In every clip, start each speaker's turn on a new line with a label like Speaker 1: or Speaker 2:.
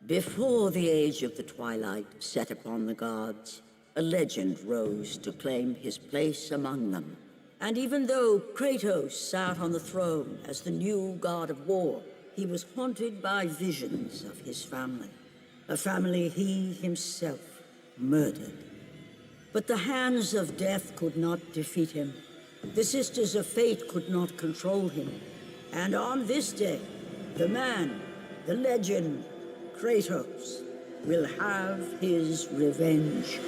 Speaker 1: Before the age of the twilight set upon the gods, a legend rose to claim his place among them. And even though Kratos sat on the throne as the new god of war, he was haunted by visions of his family, a family he himself murdered. But the hands of death could not defeat him. The Sisters of Fate could not control him. And on this day, the man, the legend, Kratos, will have his revenge.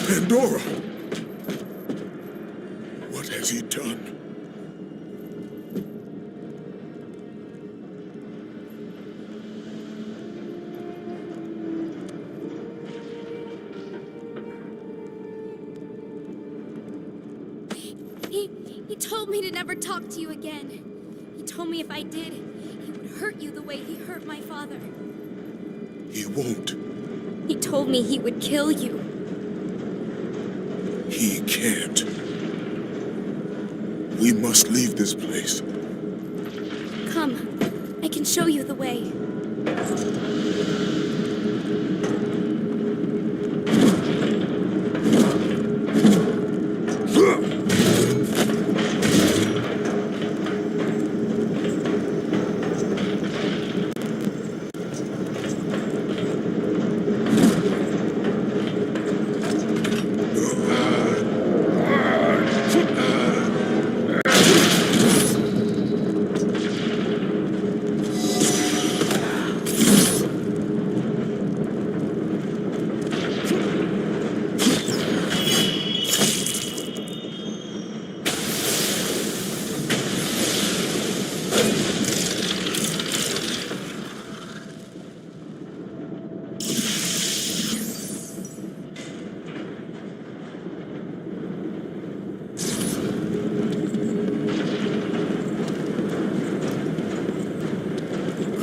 Speaker 2: Pandora! What has he done?
Speaker 3: He told me to never talk to you again. He told me if I did, he would hurt you the way he hurt my father.
Speaker 2: He won't.
Speaker 3: He told me he would kill you.
Speaker 2: He can't. We must leave this place.
Speaker 3: Come, I can show you the way.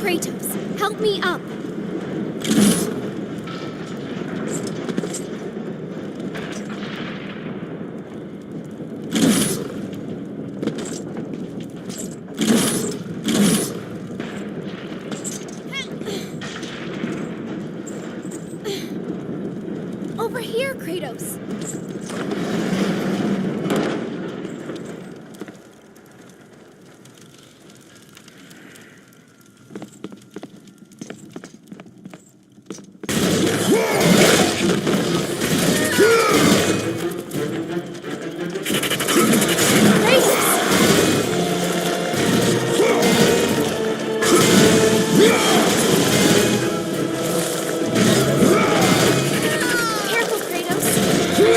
Speaker 3: Kratos, help me up! Over here, Kratos! Careful, Kratos!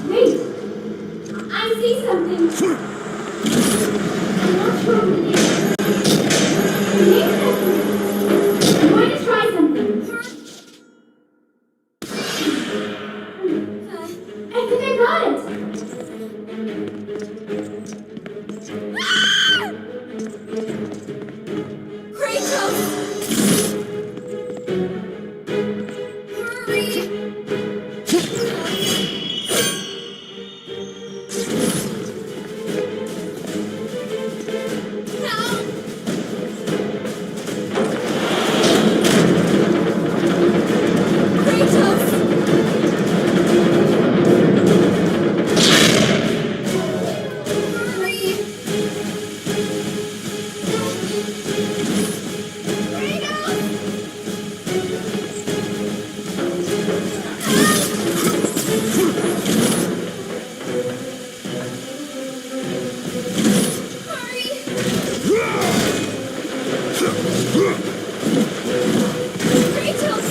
Speaker 3: Wait! I see something! I'm not sure what it is. I'm going to try something. I think I got it! Kratos! Hurry! Kratos!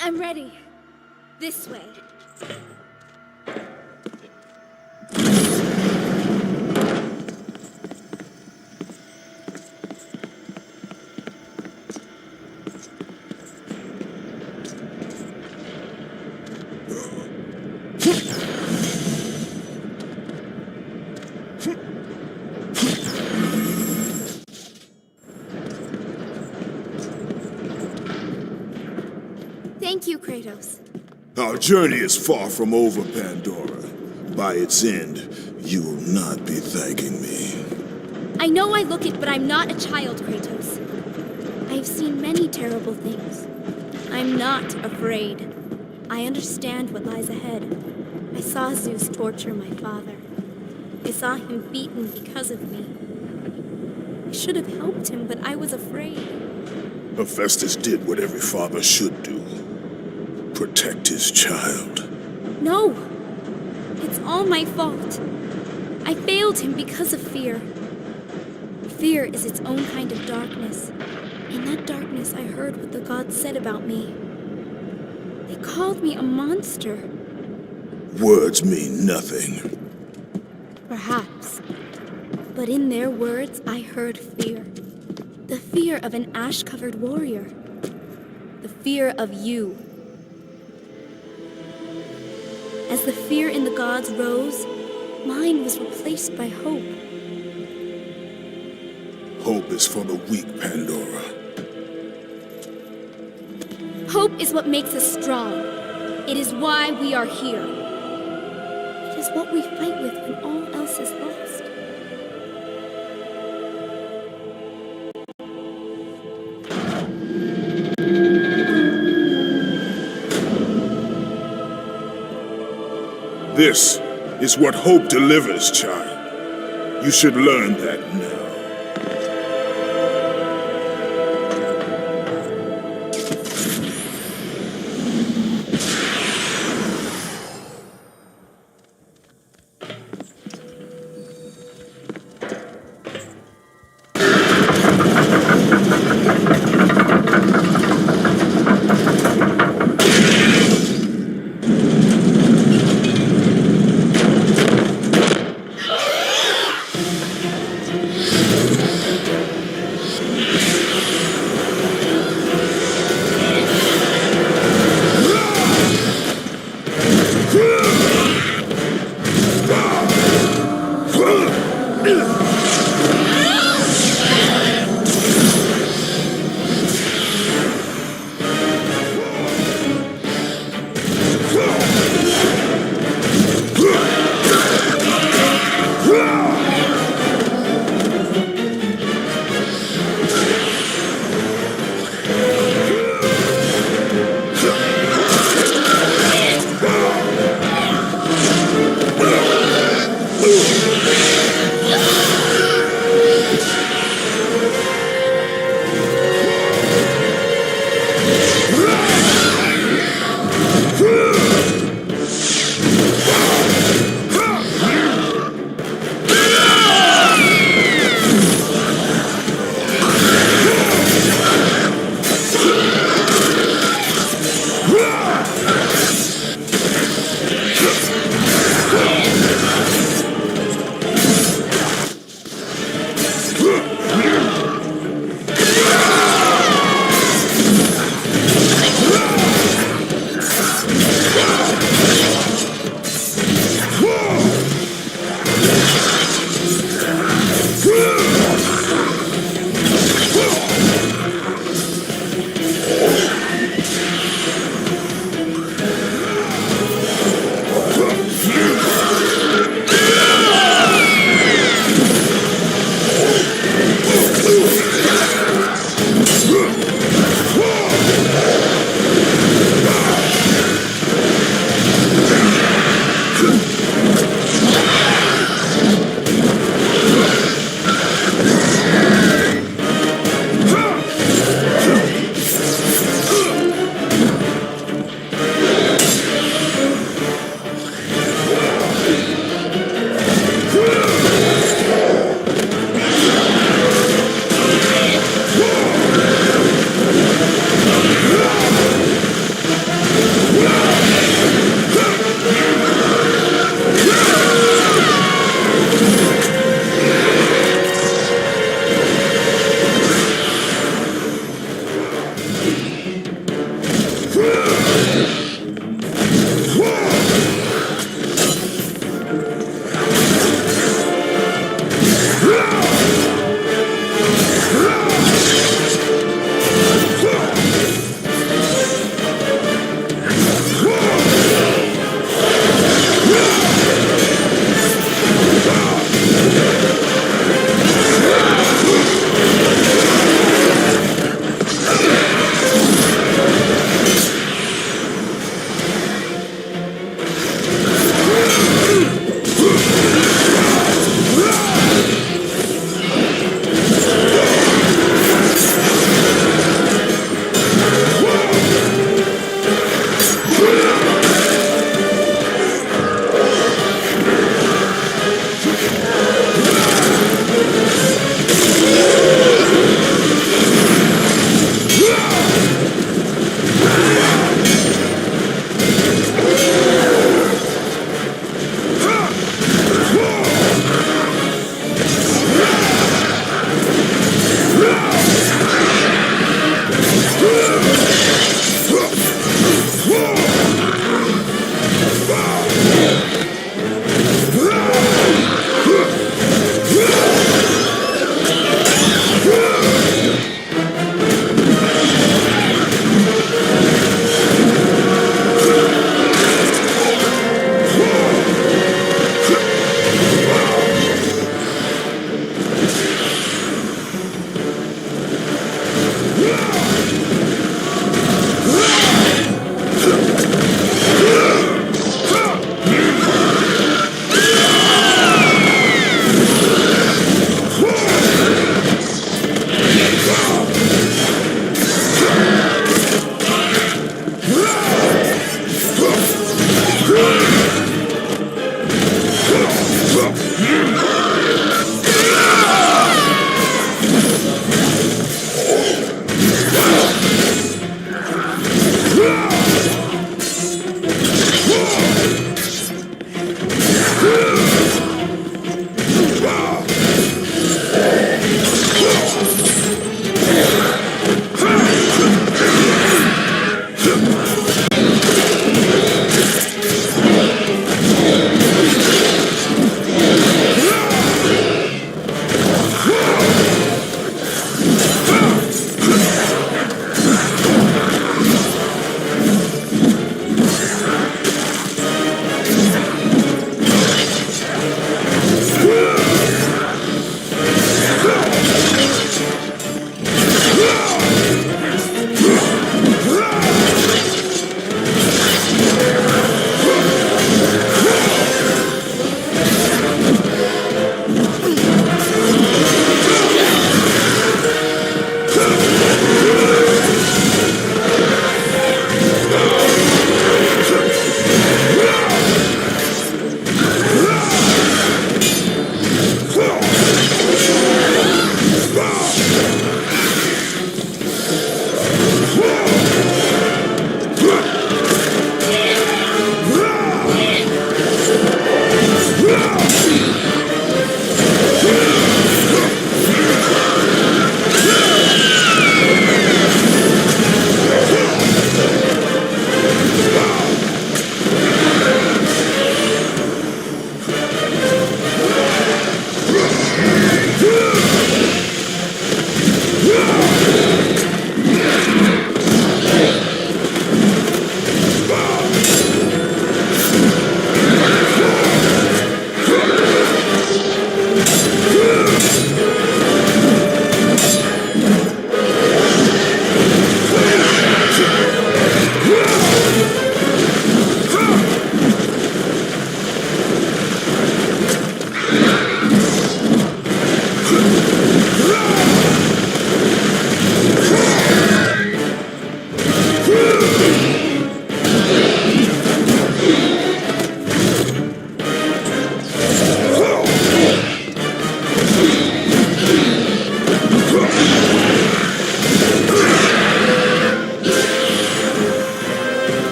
Speaker 3: I'm ready. This way. Thank you, Kratos.
Speaker 2: Our journey is far from over, Pandora. By its end, you will not be thanking me.
Speaker 3: I know I look it, but I'm not a child, Kratos. I've seen many terrible things. I'm not afraid. I understand what lies ahead. I saw Zeus torture my father. I saw him beaten because of me. I should have helped him, but I was afraid.
Speaker 2: Hephaestus did what every father should do. Protect his child.
Speaker 3: No! It's all my fault. I failed him because of fear. Fear is its own kind of darkness. In that darkness, I heard what the gods said about me. They called me a monster.
Speaker 2: Words mean nothing.
Speaker 3: Perhaps. But in their words, I heard fear. The fear of an ash-covered warrior. The fear of you. As the fear in the gods rose, mine was replaced by hope.
Speaker 2: Hope is for the weak, Pandora.
Speaker 3: Hope is what makes us strong. It is why we are here. It is what we fight with when all else is lost.
Speaker 2: This is what hope delivers, child. You should learn that now.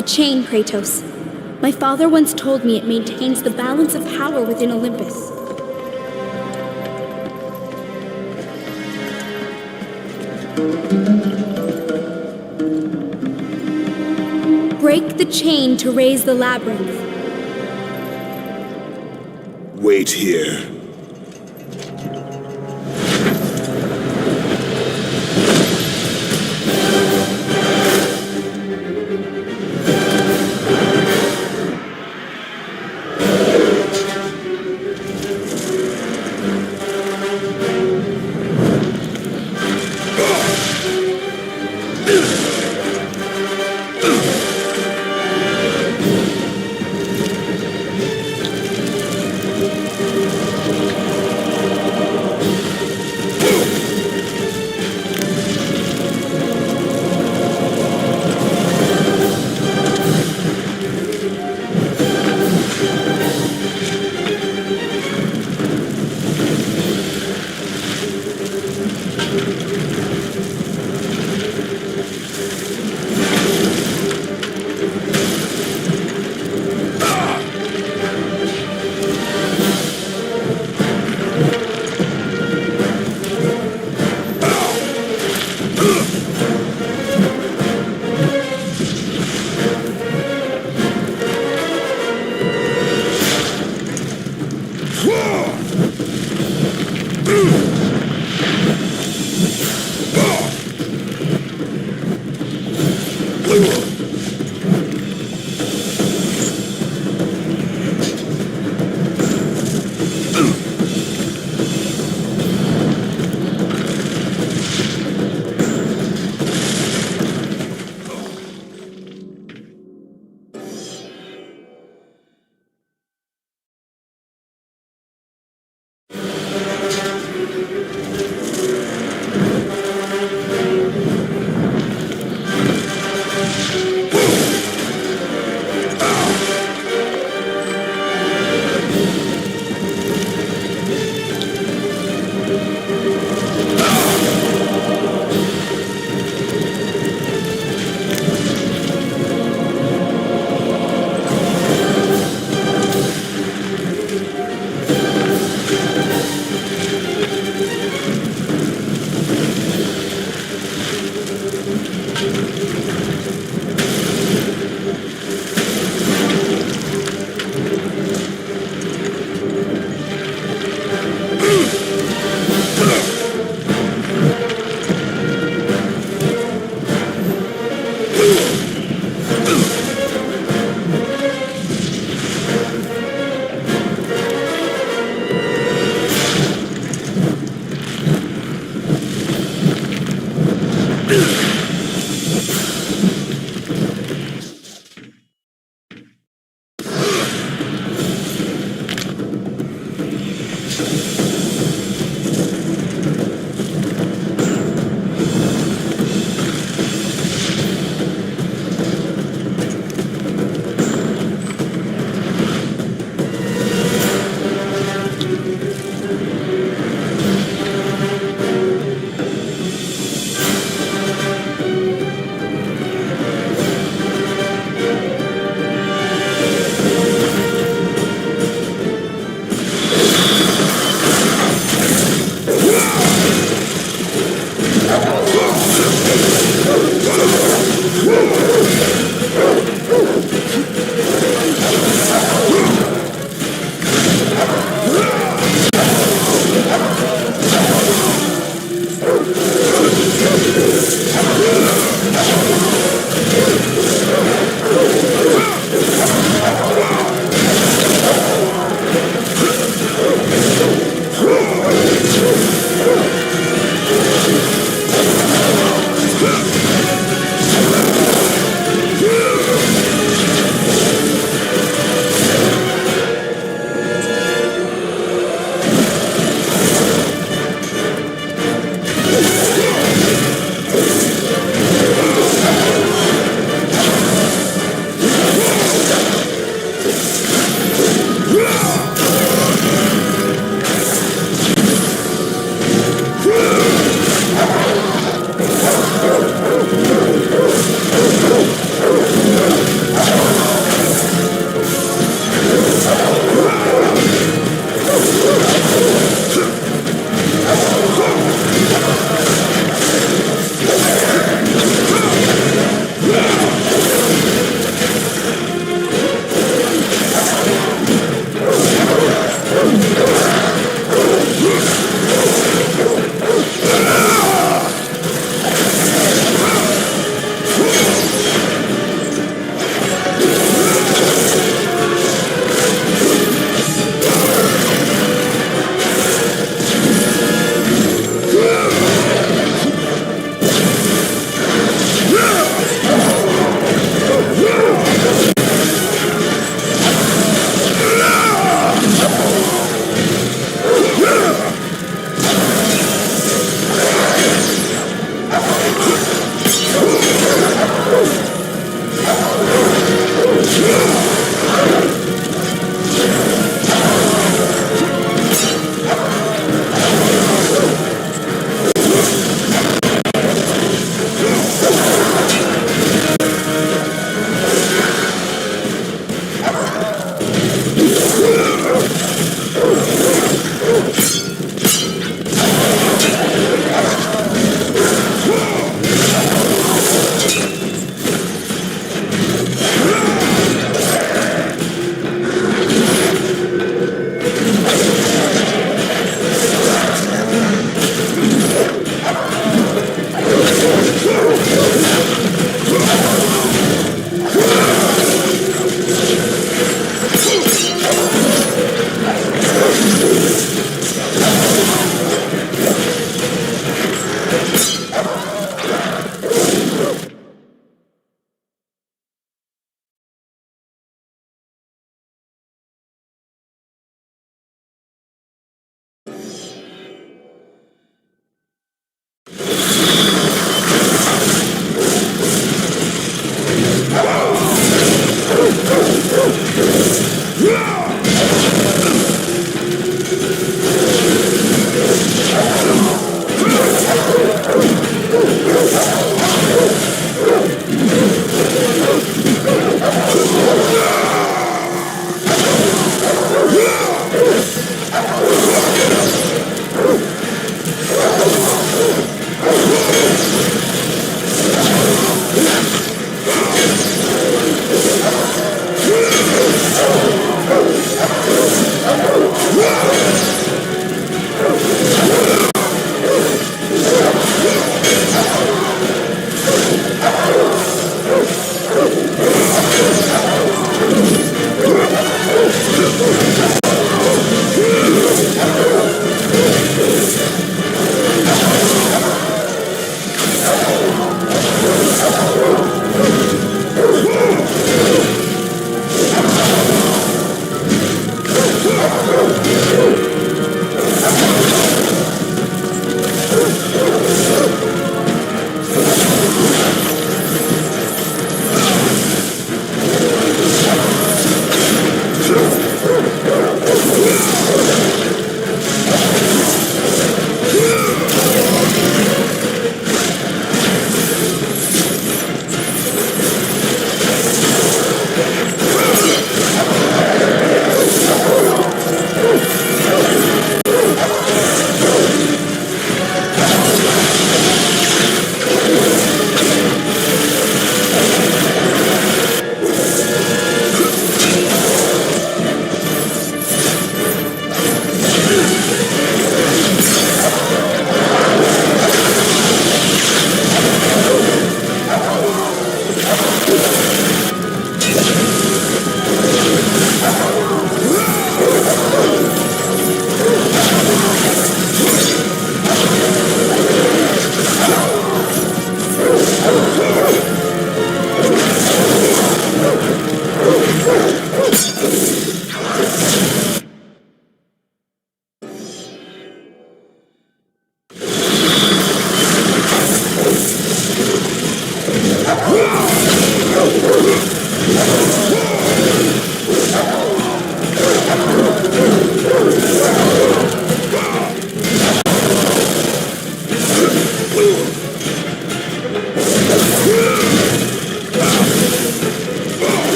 Speaker 3: The chain, Kratos. My father once told me it maintains the balance of power within Olympus. Break the chain to raise the labyrinth.
Speaker 2: Wait here.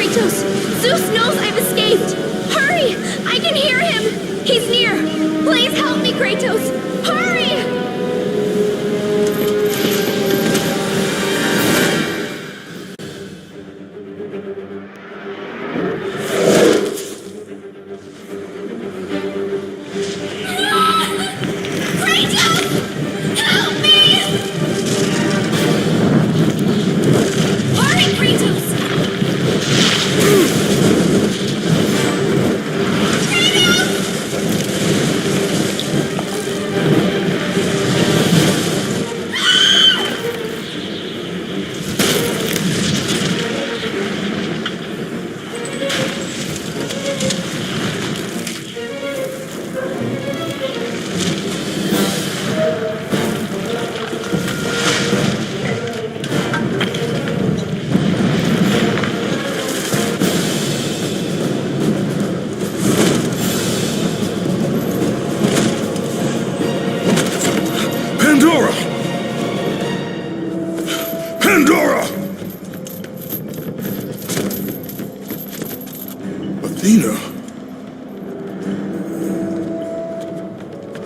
Speaker 3: Kratos! Zeus knows I've escaped! Hurry! I can hear him! He's near! Please help me, Kratos! Hurry!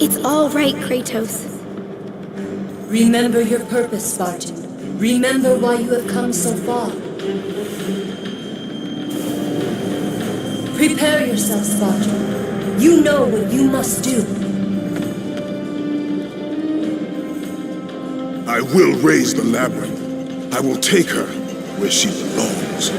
Speaker 3: It's all right, Kratos.
Speaker 4: Remember your purpose, Spartan. Remember why you have come so far. Prepare yourself, Spartan. You know what you must do.
Speaker 2: I will raise the labyrinth. I will take her where she belongs.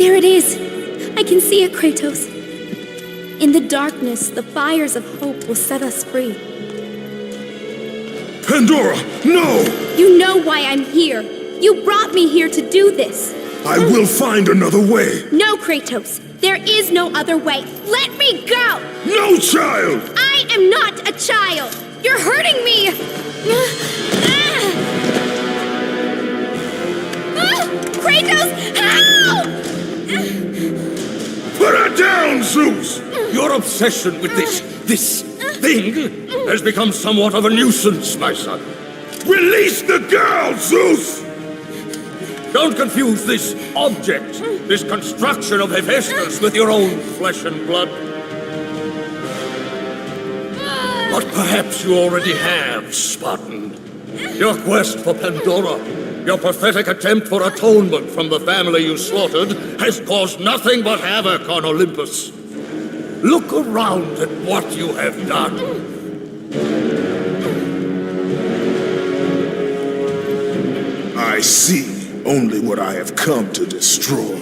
Speaker 3: There it is! I can see it, Kratos. In the darkness, the fires of hope will set us free.
Speaker 2: Pandora, no!
Speaker 3: You know why I'm here. You brought me here to do this.
Speaker 2: I will find another way.
Speaker 3: No, Kratos. There is no other way. Let me go!
Speaker 2: No, child!
Speaker 3: I am not a child! You're hurting me! Kratos, help!
Speaker 2: Put her down, Zeus!
Speaker 5: Your obsession with this thing has become somewhat of a nuisance, my son.
Speaker 2: Release the girl, Zeus!
Speaker 5: Don't confuse this object, this construction of Hephaestus with your own flesh and blood. But perhaps you already have, Spartan. Your quest for Pandora, your pathetic attempt for atonement from the family you slaughtered, has caused nothing but havoc on Olympus. Look around at what you have done.
Speaker 2: I see only what I have come to destroy.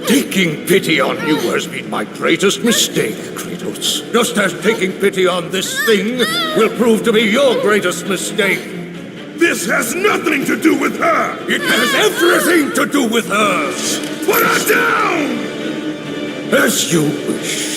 Speaker 5: Taking pity on you has been my greatest mistake, Kratos. Just as taking pity on this thing will prove to be your greatest mistake.
Speaker 2: This has nothing to do with her!
Speaker 5: It has everything to do with her!
Speaker 2: Put her down!
Speaker 5: As you wish.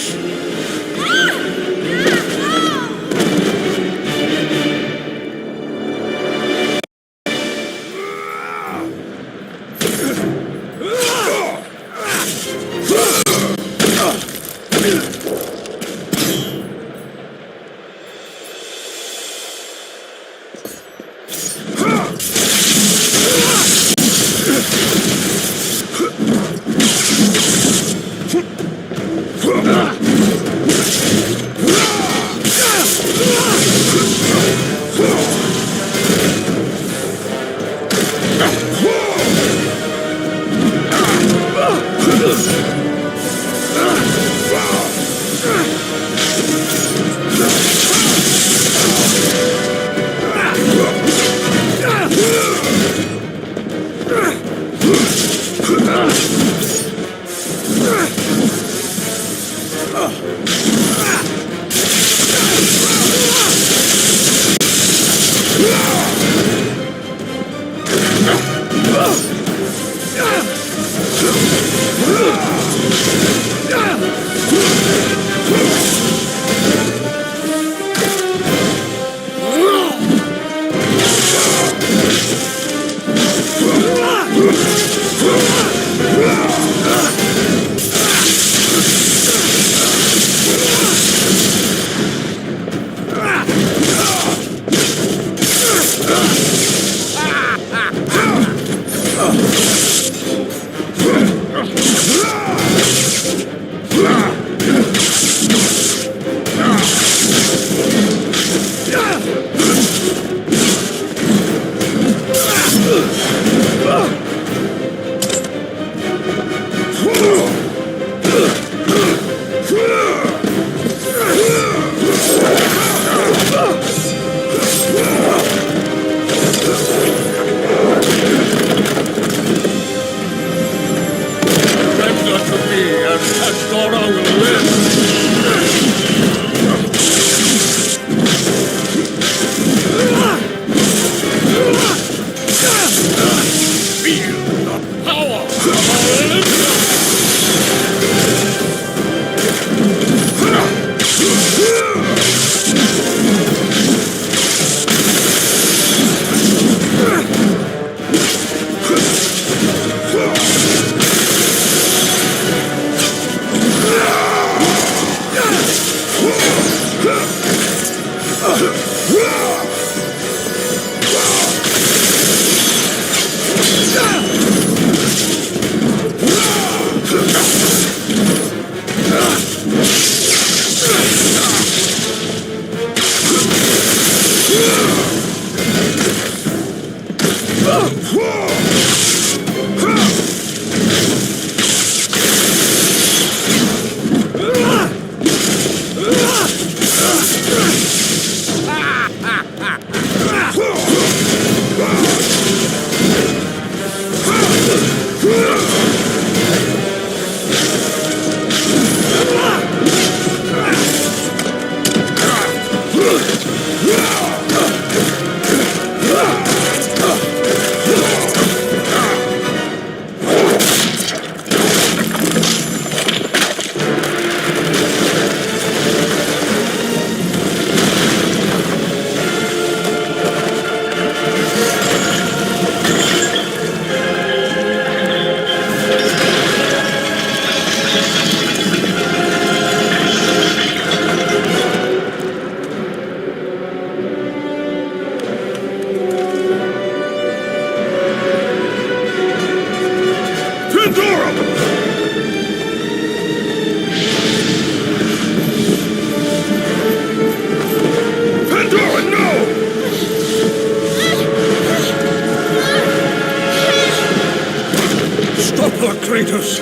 Speaker 5: Kratos!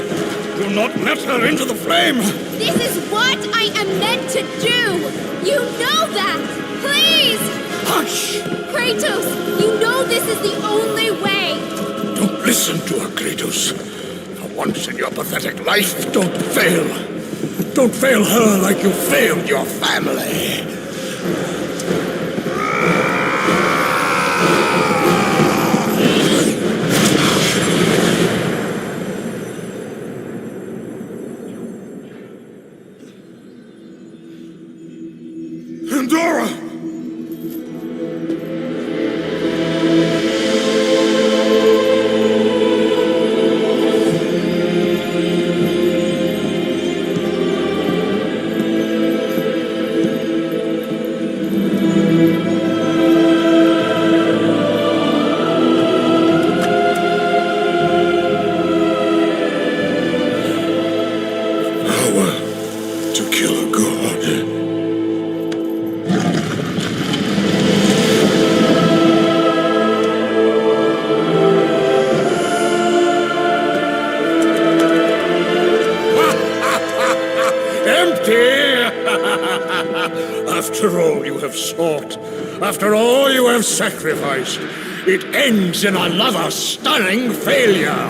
Speaker 5: Do not let her into the flame!
Speaker 3: This is what I am meant to do! You know that! Please!
Speaker 5: Hush!
Speaker 3: Kratos, you know this is the only way!
Speaker 5: Don't listen to her, Kratos. For once in your pathetic life, don't fail. Don't fail her like you failed your family.
Speaker 2: Pandora! Power to kill a god.
Speaker 5: After all you have sought, after all you have sacrificed, it ends in another stunning failure.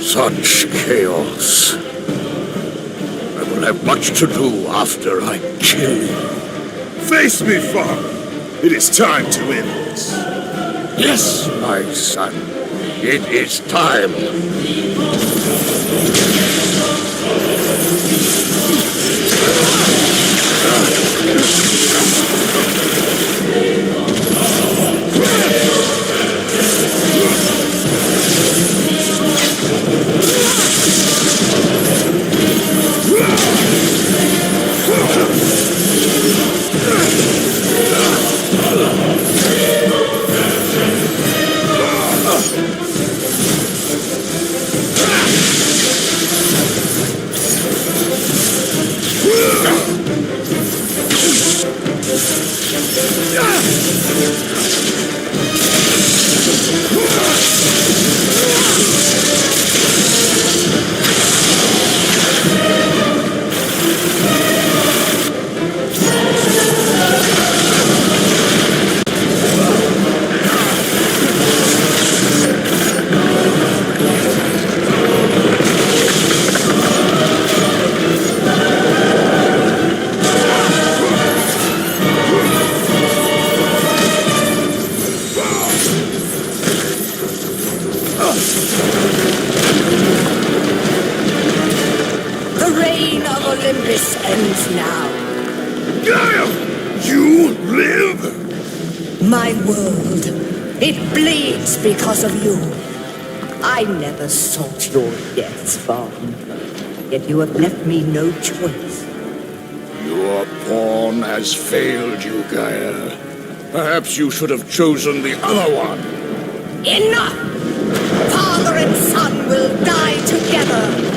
Speaker 5: Such chaos. I will have much to do after I kill you.
Speaker 2: Face me, father. It is time to end this.
Speaker 5: Yes, my son. It is time.
Speaker 6: reign of Olympus ends now.
Speaker 2: Gaia! You live?
Speaker 6: My world, it bleeds because of you. I never sought your death, Spartan. Yet you have left me no choice.
Speaker 5: Your pawn has failed you, Gaia. Perhaps you should have chosen the other one.
Speaker 6: Enough! Father and son will die together.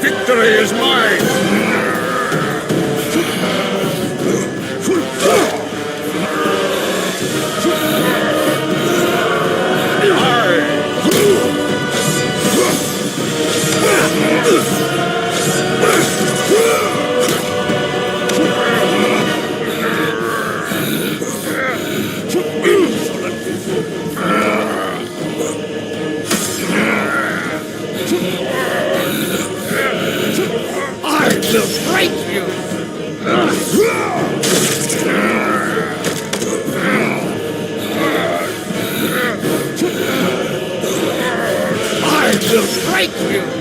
Speaker 5: Victory is mine! I will break you! I will break you!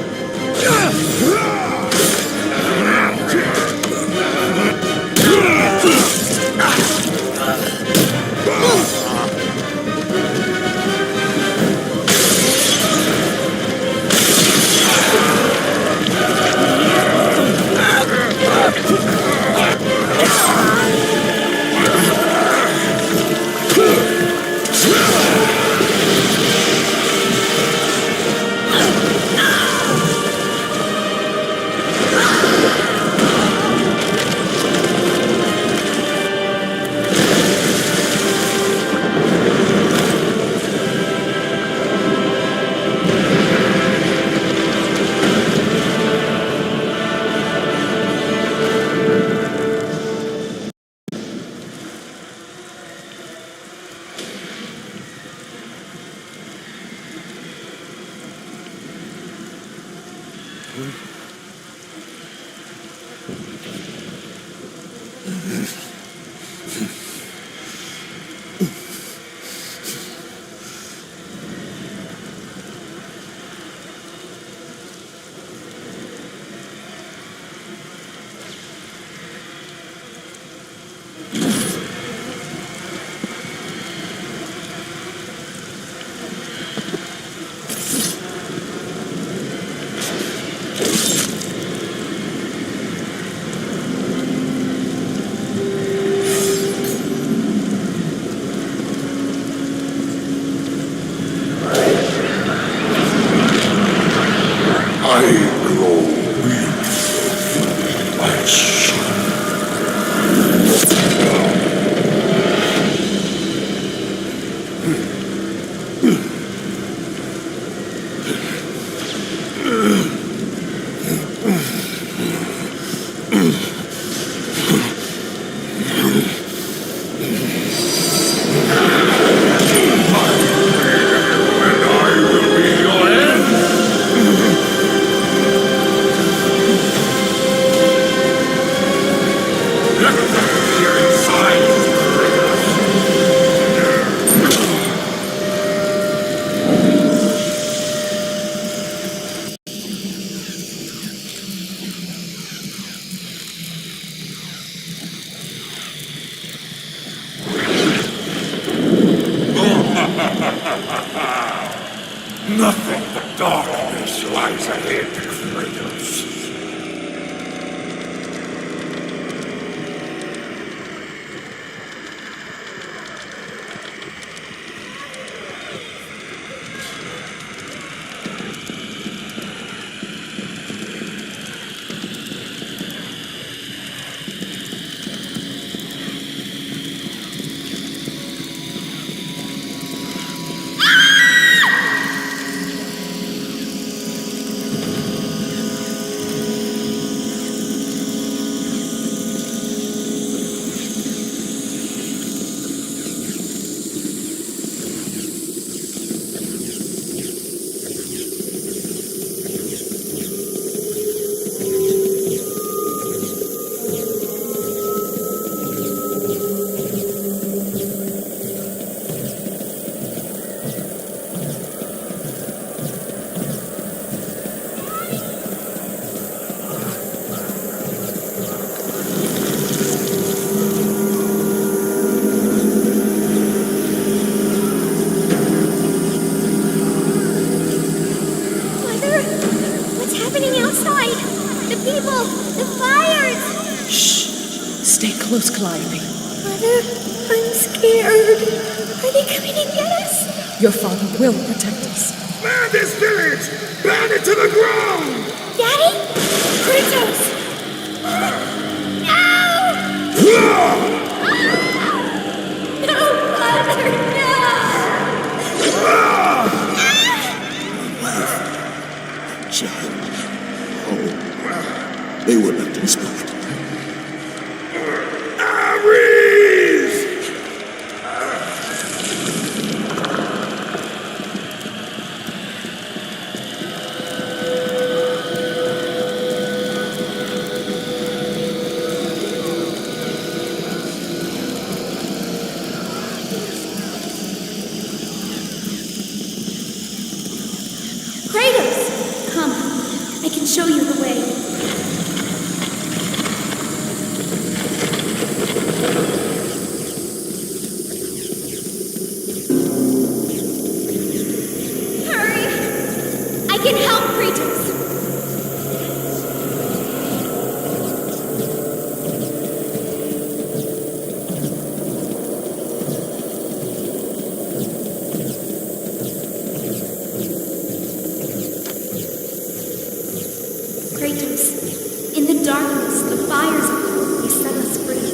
Speaker 2: Nothing but darkness lies ahead, Kratos.
Speaker 4: Stay close, Calliope.
Speaker 3: Mother, I'm scared. Are they coming to get us?
Speaker 4: Your father will protect us.
Speaker 2: Man this village! Burn it to the ground!
Speaker 3: Daddy? Kratos! No! No, Mother, no!
Speaker 2: Child. Oh, they were left in spot. Ares!
Speaker 3: Kratos! Come, I can show you the way. Hurry! I can help, Kratos! Kratos, in the darkness, the fires of hope set us free.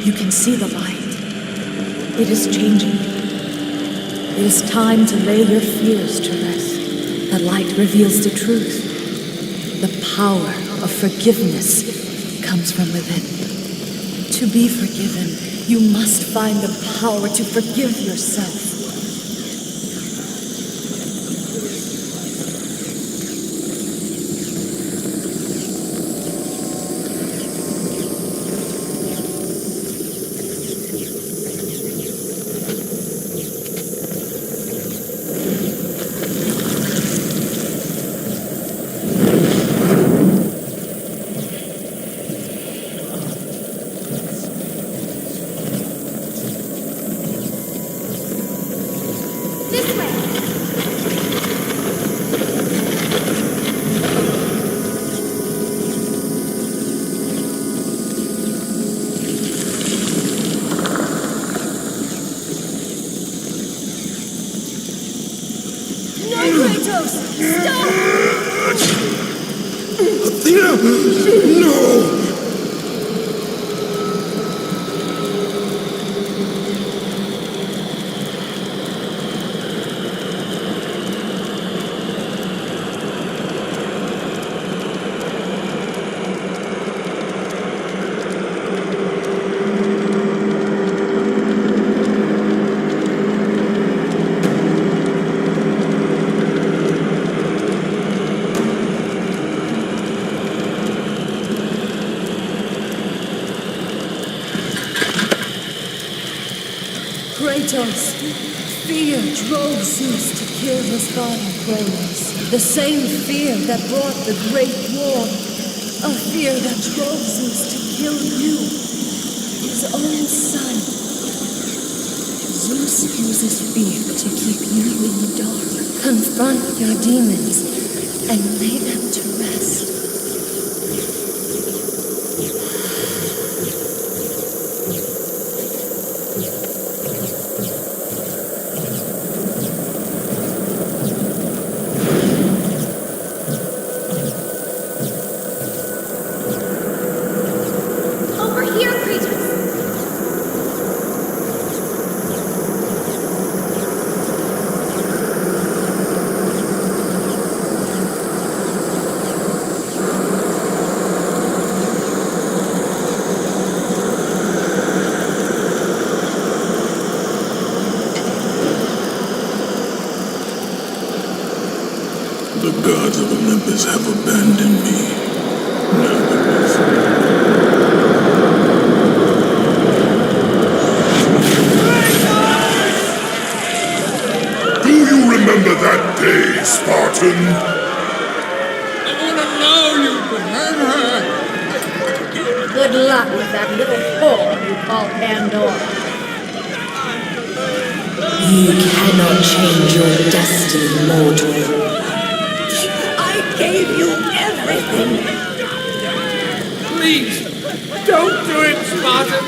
Speaker 4: You can see the light. It is changing. It is time to lay your fears to rest. The light reveals the truth. The power of forgiveness comes from within. To be forgiven, you must find the power to forgive yourself.
Speaker 3: This way! No, Kratos! Stop!
Speaker 2: Athena! No!
Speaker 4: Kratos, fear drove Zeus to kill his father Kronos. The same fear that brought the Great War. A fear that drove Zeus to kill you, his own son. Zeus uses fear to keep you in the dark. Confront your demons and lay them to rest.
Speaker 3: Over here, Kratos!
Speaker 2: gods of Olympus have abandoned me. Nonetheless.
Speaker 7: Do you remember that day, Spartan?
Speaker 5: I want to know you remember.
Speaker 6: Good luck with that little whore you call Pandora.
Speaker 4: You cannot change your destiny, mortal.
Speaker 6: I gave you everything.
Speaker 5: Please, don't do it, Spartan.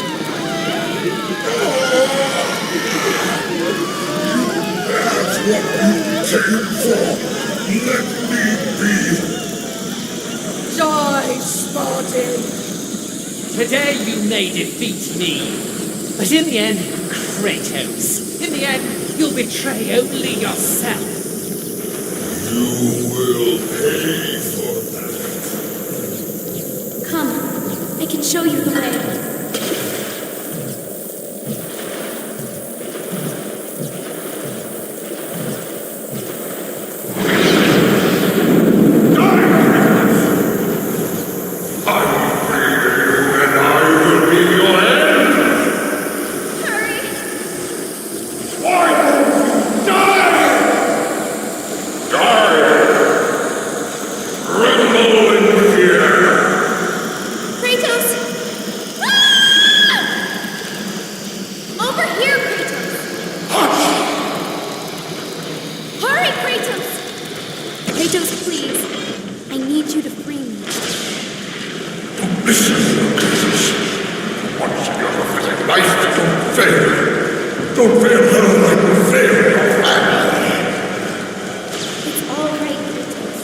Speaker 7: That's what you came for. Let me be.
Speaker 6: Die, Spartan.
Speaker 8: Today you may defeat me, but in the end, Kratos. In the end, you'll betray only yourself.
Speaker 7: You will pay for that.
Speaker 3: Come, I can show you the way. Kratos! Ah! Over here, Kratos! Hurry, Kratos! Kratos, please. I need you to free me.
Speaker 7: Listen, Olympus. Once in your pathetic life, don't fail. Don't fail her like you failed your family.
Speaker 3: It's all right, Kratos.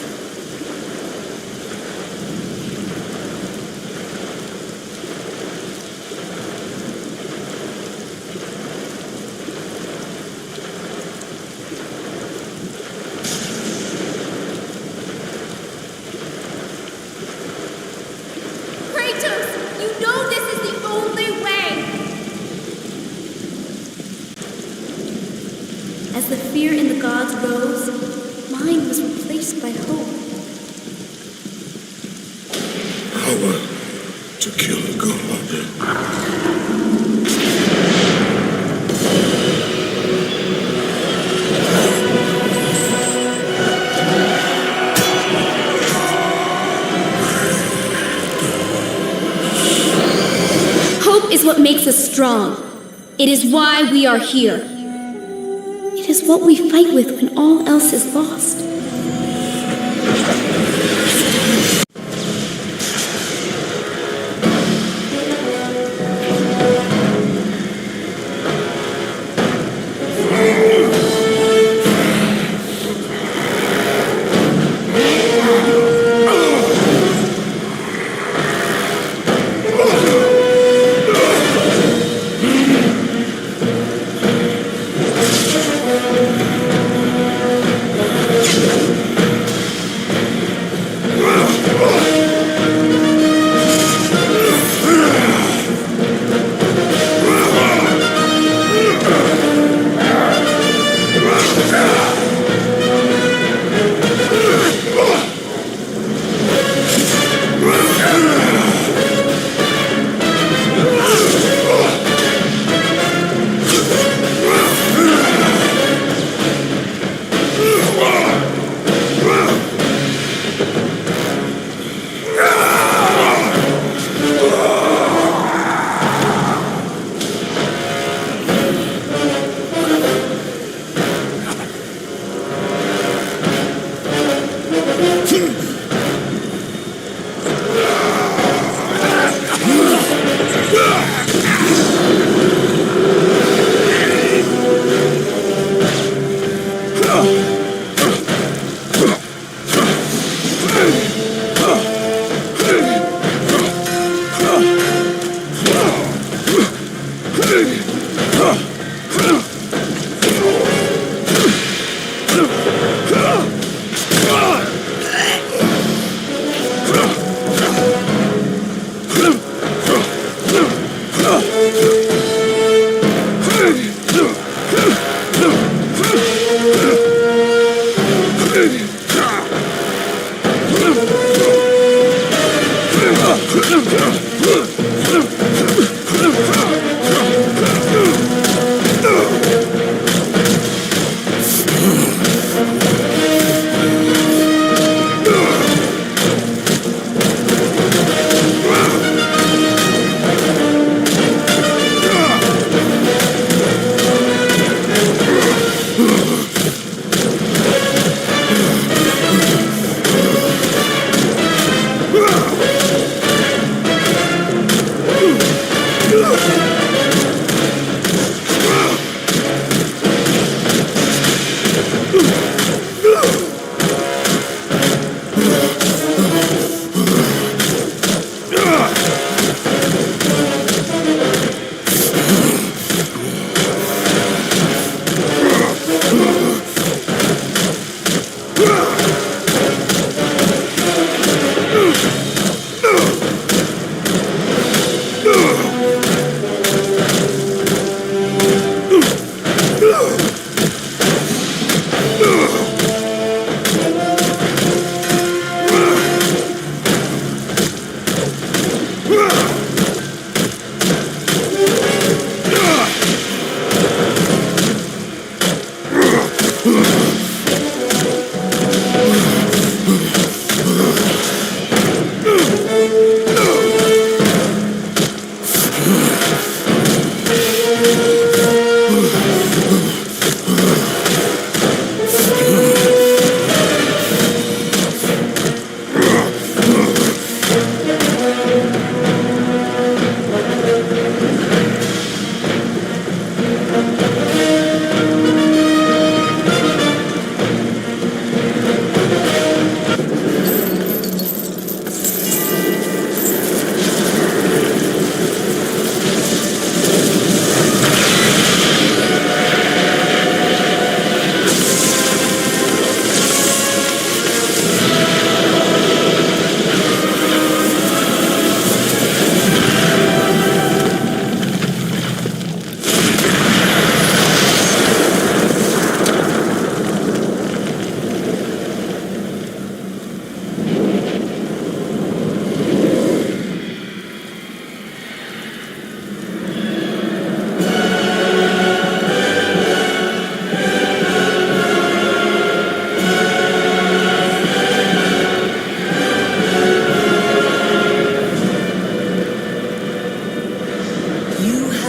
Speaker 3: Kratos, you know this is the only way! As the fear in the gods rose, mine was replaced by hope.
Speaker 2: Power to kill a god.
Speaker 3: Hope is what makes us strong. It is why we are here. It is what we fight with when all else is lost.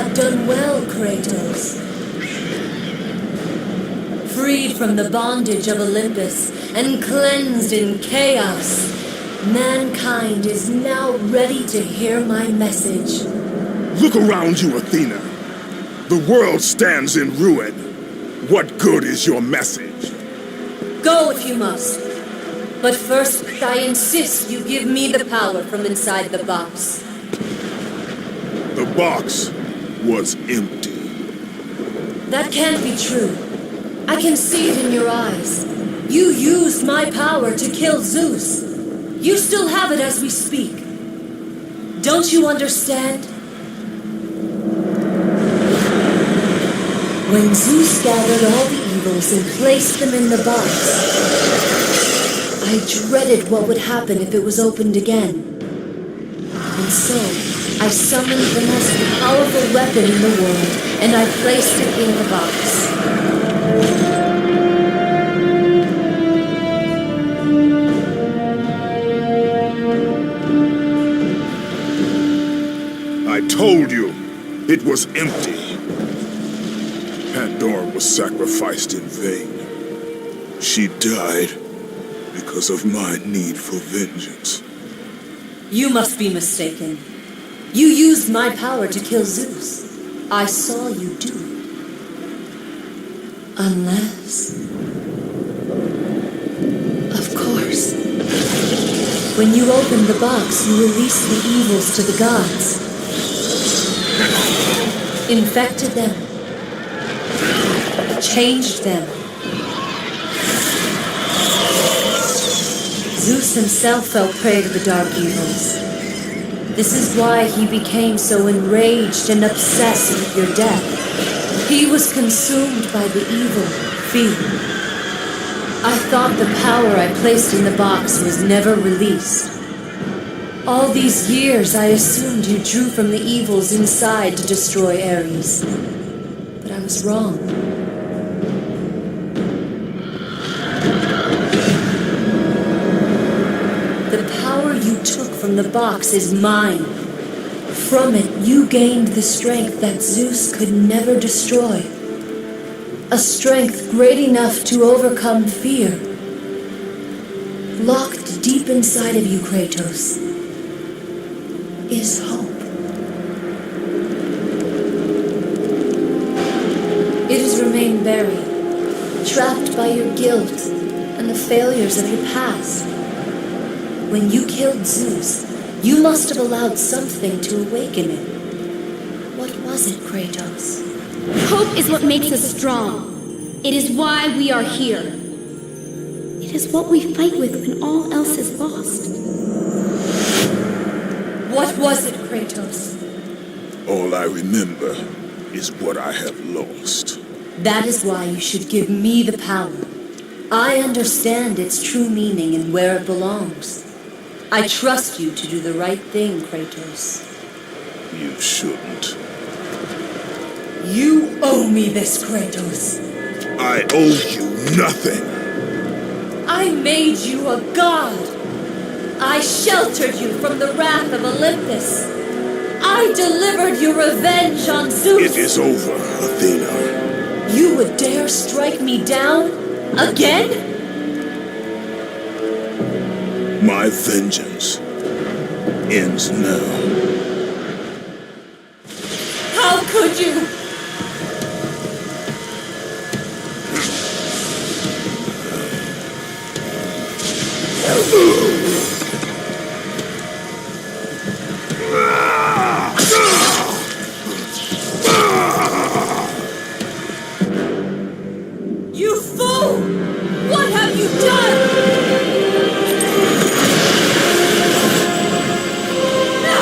Speaker 4: have done well, Kratos. Freed from the bondage of Olympus and cleansed in chaos, mankind is now ready to hear my message.
Speaker 2: Look around you, Athena. The world stands in ruin. What good is your message?
Speaker 4: Go if you must. But first, I insist you give me the power from inside the box.
Speaker 2: The box was empty.
Speaker 4: That can't be true. I can see it in your eyes. You used my power to kill Zeus. You still have it as we speak. Don't you understand? When Zeus gathered all the evils and placed them in the box, I dreaded what would happen if it was opened again. And so, I summoned the most powerful weapon in the world, and I placed it in the box.
Speaker 2: I told you, it was empty. Pandora was sacrificed in vain. She died because of my need for vengeance.
Speaker 4: You must be mistaken. You used my power to kill Zeus. I saw you do it. Unless... Of course. When you opened the box, you released the evils to the gods. Infected them. Changed them. Zeus himself fell prey to the dark evils. This is why he became so enraged and obsessed with your death. He was consumed by the evil, fear. I thought the power I placed in the box was never released. All these years I assumed you drew from the evils inside to destroy Ares. But I was wrong. The power you took from the box is mine. From it, you gained the strength that Zeus could never destroy. A strength great enough to overcome fear. Locked deep inside of you, Kratos, is hope. It has remained buried, trapped by your guilt and the failures of your past. When you killed Zeus, you must have allowed something to awaken it. What was it, Kratos?
Speaker 3: Hope is what makes us strong. It is why we are here. It is what we fight with when all else is lost.
Speaker 4: What was it, Kratos?
Speaker 2: All I remember is what I have lost.
Speaker 4: That is why you should give me the power. I understand its true meaning and where it belongs. I trust you to do the right thing, Kratos.
Speaker 2: You shouldn't.
Speaker 4: You owe me this, Kratos.
Speaker 2: I owe you nothing.
Speaker 4: I made you a god. I sheltered you from the wrath of Olympus. I delivered your revenge on Zeus.
Speaker 2: It is over, Athena.
Speaker 4: You would dare strike me down? Again?
Speaker 2: My vengeance ends now.
Speaker 4: How could you? You fool! What have you done? No!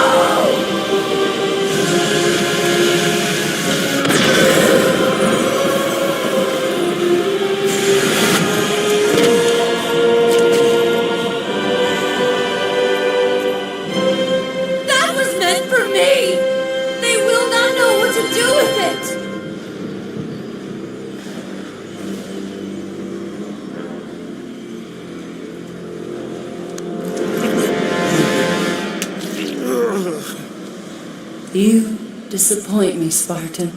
Speaker 4: disappoint me, Spartan.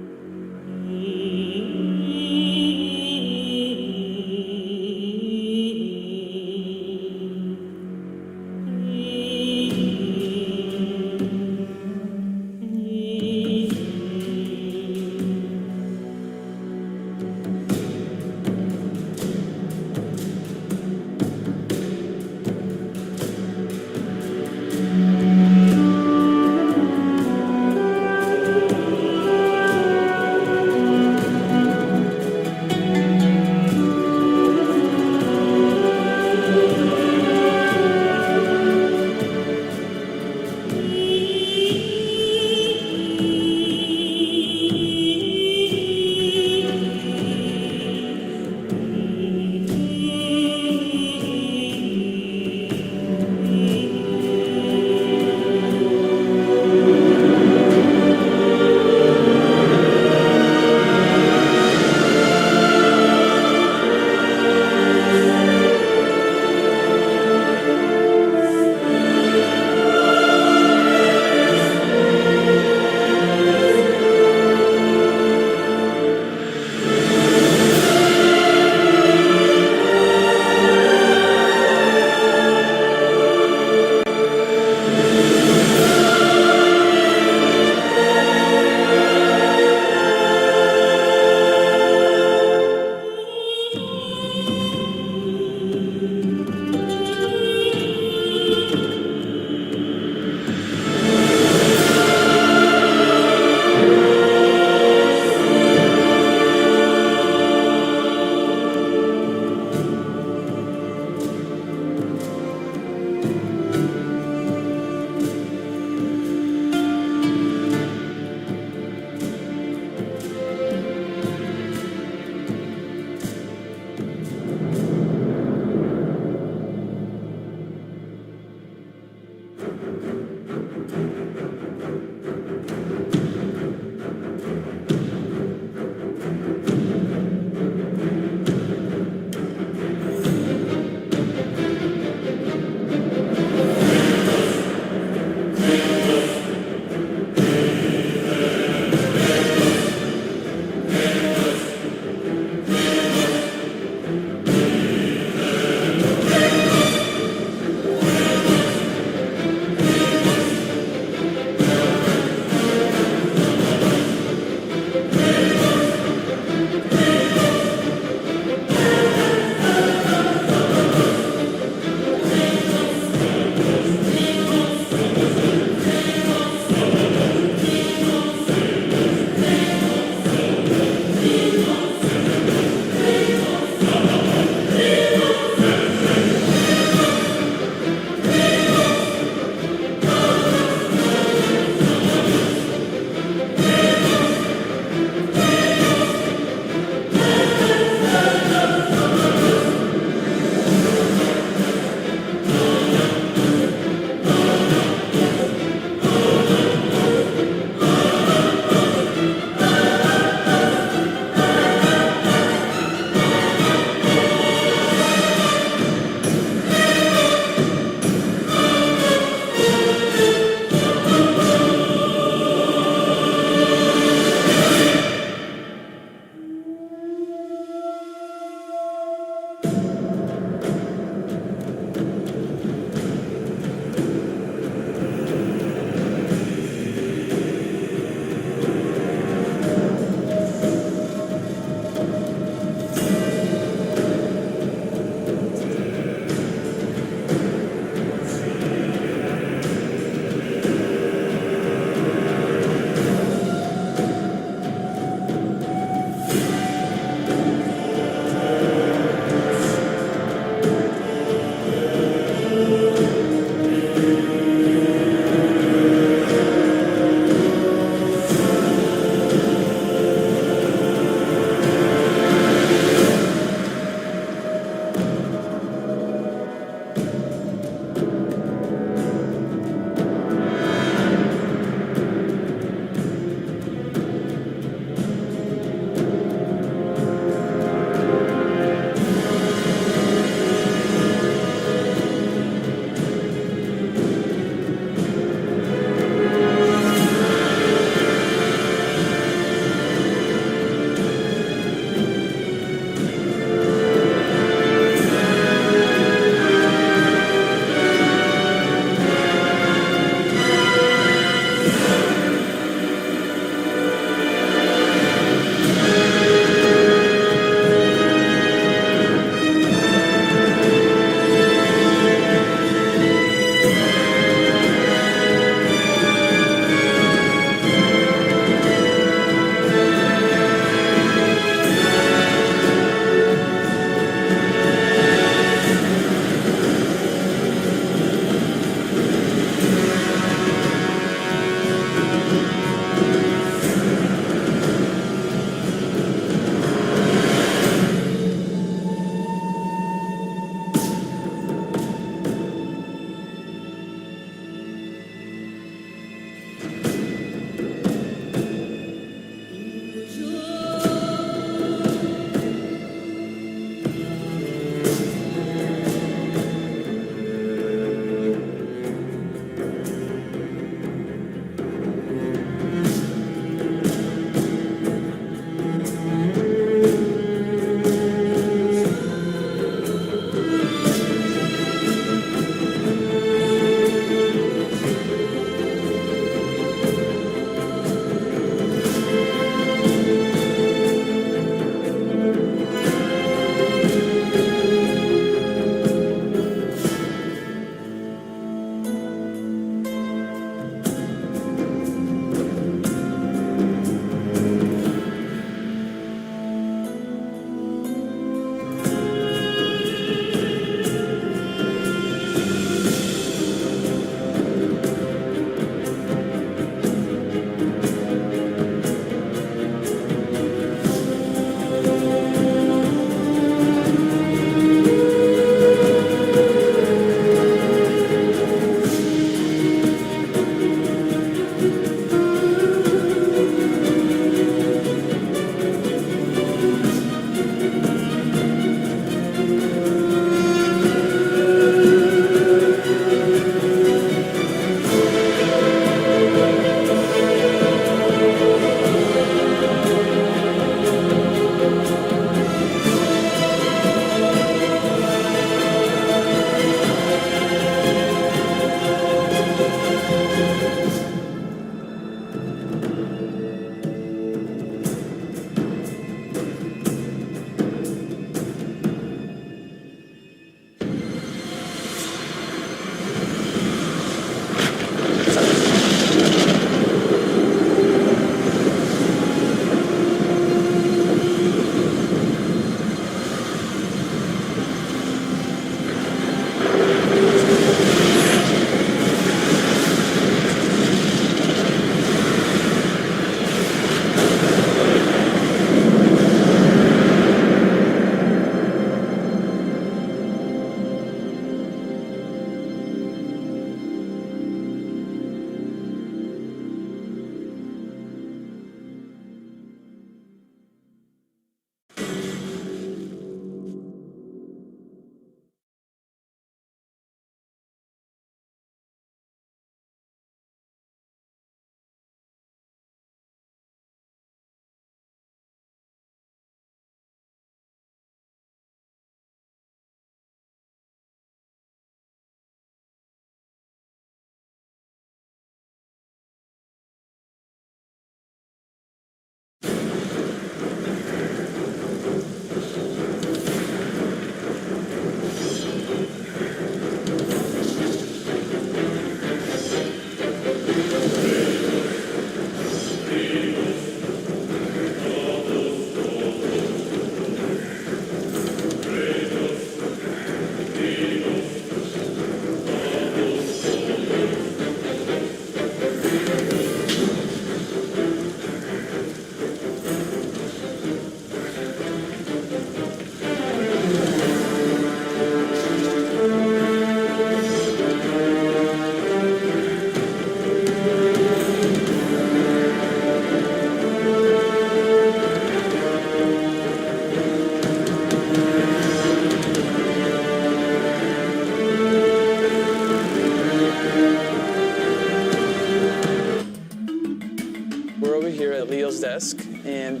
Speaker 9: desk, and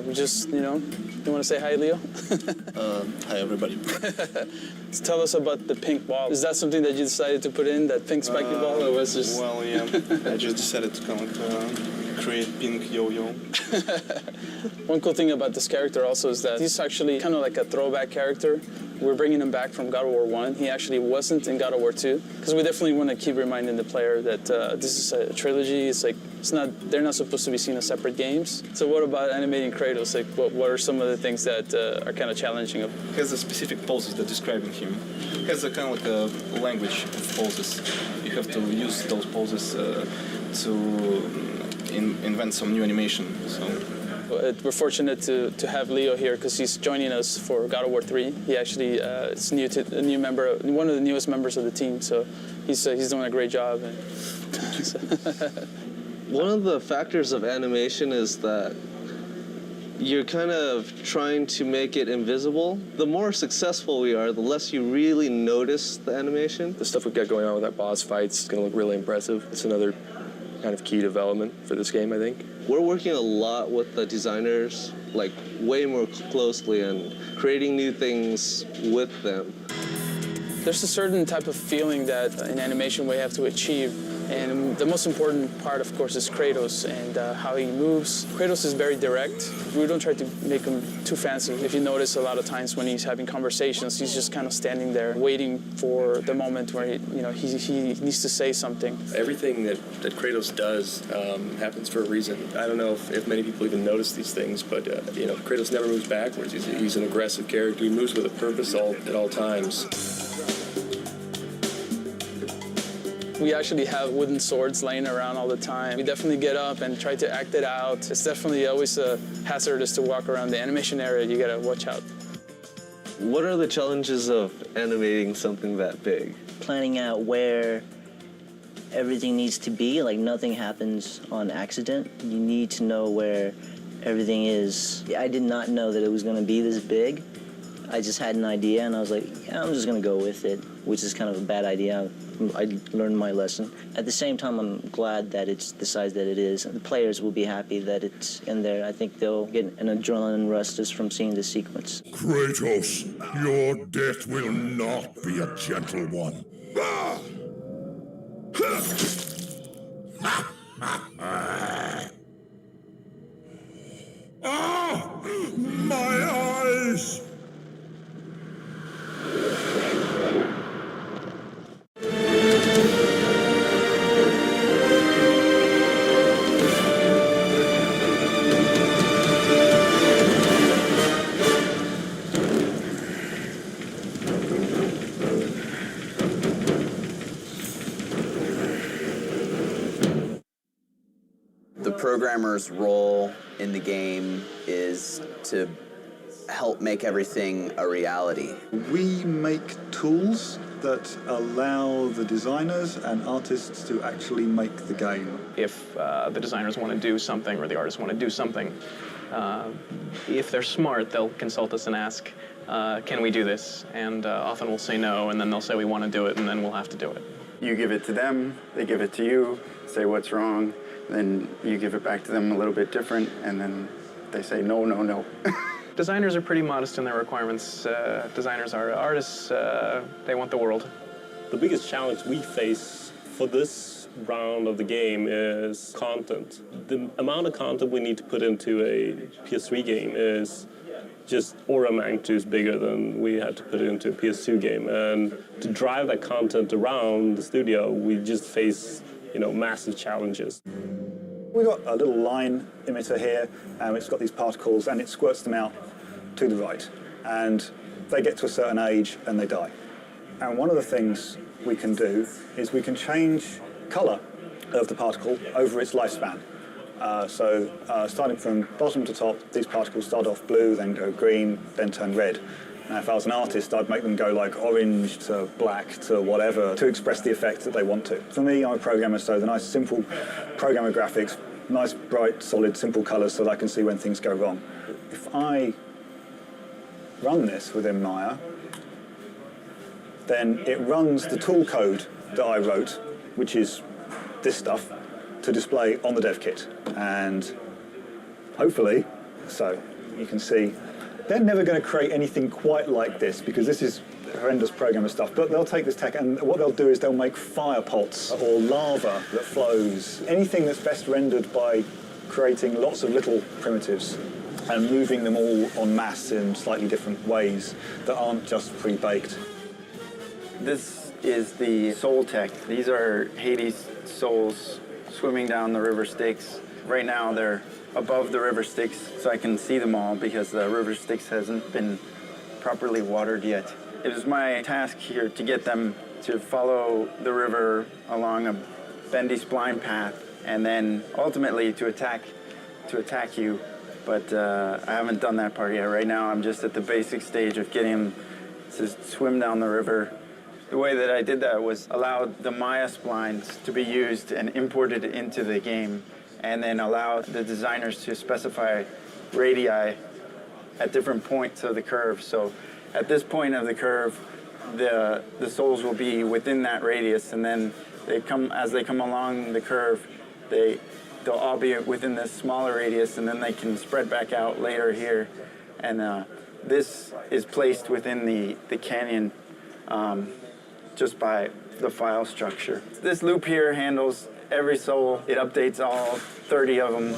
Speaker 9: we just, you want to say hi, Leo?
Speaker 10: Hi, everybody.
Speaker 9: Tell us about the pink ball. Is that something that you decided to put in, that pink spiky ball, or was just...
Speaker 10: Well, yeah, I just decided to kind of create pink yo-yo.
Speaker 9: One cool thing about this character also is that he's actually kind of like a throwback character. We're bringing him back from God of War 1. He actually wasn't in God of War 2, because we definitely want to keep reminding the player that this is a trilogy. It's like, they're not supposed to be seen as separate games. So what about animating Kratos? Like, what are some of the things that are kind of challenging?
Speaker 10: He has a specific poses that describing him. He has a kind of like a language of poses. You have to use those poses to invent some new animation. So.
Speaker 9: We're fortunate to have Leo here because he's joining us for God of War 3. He actually is a new member, one of the newest members of the team. So he's doing a great job.
Speaker 11: One of the factors of animation is that you're kind of trying to make it invisible. The more successful we are, the less you really notice the animation.
Speaker 12: The stuff we've got going on with our boss fights is going to look really impressive. It's another kind of key development for this game, I think.
Speaker 11: We're working a lot with the designers, like way more closely, and creating new things with them.
Speaker 9: There's a certain type of feeling that in animation we have to achieve. And the most important part, of course, is Kratos and how he moves. Kratos is very direct. We don't try to make him too fancy. If you notice, a lot of times when he's having conversations, he's just kind of standing there waiting for the moment where he needs to say something.
Speaker 12: Everything that Kratos does happens for a reason. I don't know if many people even notice these things, but Kratos never moves backwards. He's an aggressive character. He moves with a purpose at all times.
Speaker 9: We actually have wooden swords laying around all the time. We definitely get up and try to act it out. It's definitely always hazardous to walk around the animation area. You gotta watch out.
Speaker 11: What are the challenges of animating something that big?
Speaker 13: Planning out where everything needs to be, like nothing happens on accident. You need to know where everything is. I did not know that it was gonna be this big. I just had an idea and I was like, yeah, I'm just gonna go with it, which is kind of a bad idea. I learned my lesson. At the same time, I'm glad that it's the size that it is. The players will be happy that it's in there. I think they'll get an adrenaline rush just from seeing the sequence.
Speaker 7: Kratos, your death will not be a gentle one. Ah! My eyes!
Speaker 14: The programmer's role in the game is to help make everything a reality.
Speaker 15: We make tools that allow the designers and artists to actually make the game.
Speaker 16: If the designers want to do something or the artists want to do something, if they're smart, they'll consult us and ask, can we do this? And often we'll say no, and then they'll say we want to do it, and then we'll have to do it.
Speaker 17: You give it to them, they give it to you, say what's wrong, then you give it back to them a little bit different, and then they say no, no, no.
Speaker 16: Designers are pretty modest in their requirements. Designers are artists. They want the world.
Speaker 18: The biggest challenge we face for this round of the game is content. The amount of content we need to put into a PS3 game is just order of magnitude bigger than we had to put into a PS2 game. And to drive that content around the studio, we just face, massive challenges.
Speaker 15: We've got a little line emitter here, and it's got these particles, and it squirts them out to the right. And they get to a certain age, and they die. And one of the things we can do is we can change colour of the particle over its lifespan. Starting from bottom to top, these particles start off blue, then go green, then turn red. Now, if I was an artist, I'd make them go like orange to black to whatever to express the effect that they want to. For me, I'm a programmer, so the nice, simple programmer graphics, nice, bright, solid, simple colours so that I can see when things go wrong. If I run this within Maya, then it runs the tool code that I wrote, which is this stuff, to display on the dev kit. And hopefully. So you can see they're never going to create anything quite like this because this is horrendous programmer stuff, but they'll take this tech and what they'll do is they'll make fire pots or lava that flows. Anything that's best rendered by creating lots of little primitives and moving them all en masse in slightly different ways that aren't just pre-baked.
Speaker 17: This is the soul tech. These are Hades' souls swimming down the river Styx. Right now they're above the river Styx, so I can see them all because the river Styx hasn't been properly watered yet. It was my task here to get them to follow the river along a bendy spline path and then ultimately to attack you. But I haven't done that part yet. Right now I'm just at the basic stage of getting them to swim down the river. The way that I did that was allow the Maya splines to be used and imported into the game, and then allow the designers to specify radii at different points of the curve. So at this point of the curve, the souls will be within that radius, and then as they come along the curve, they'll all be within this smaller radius, and then they can spread back out later here. And this is placed within the canyon just by the file structure. This loop here handles every soul. It updates all 30 of them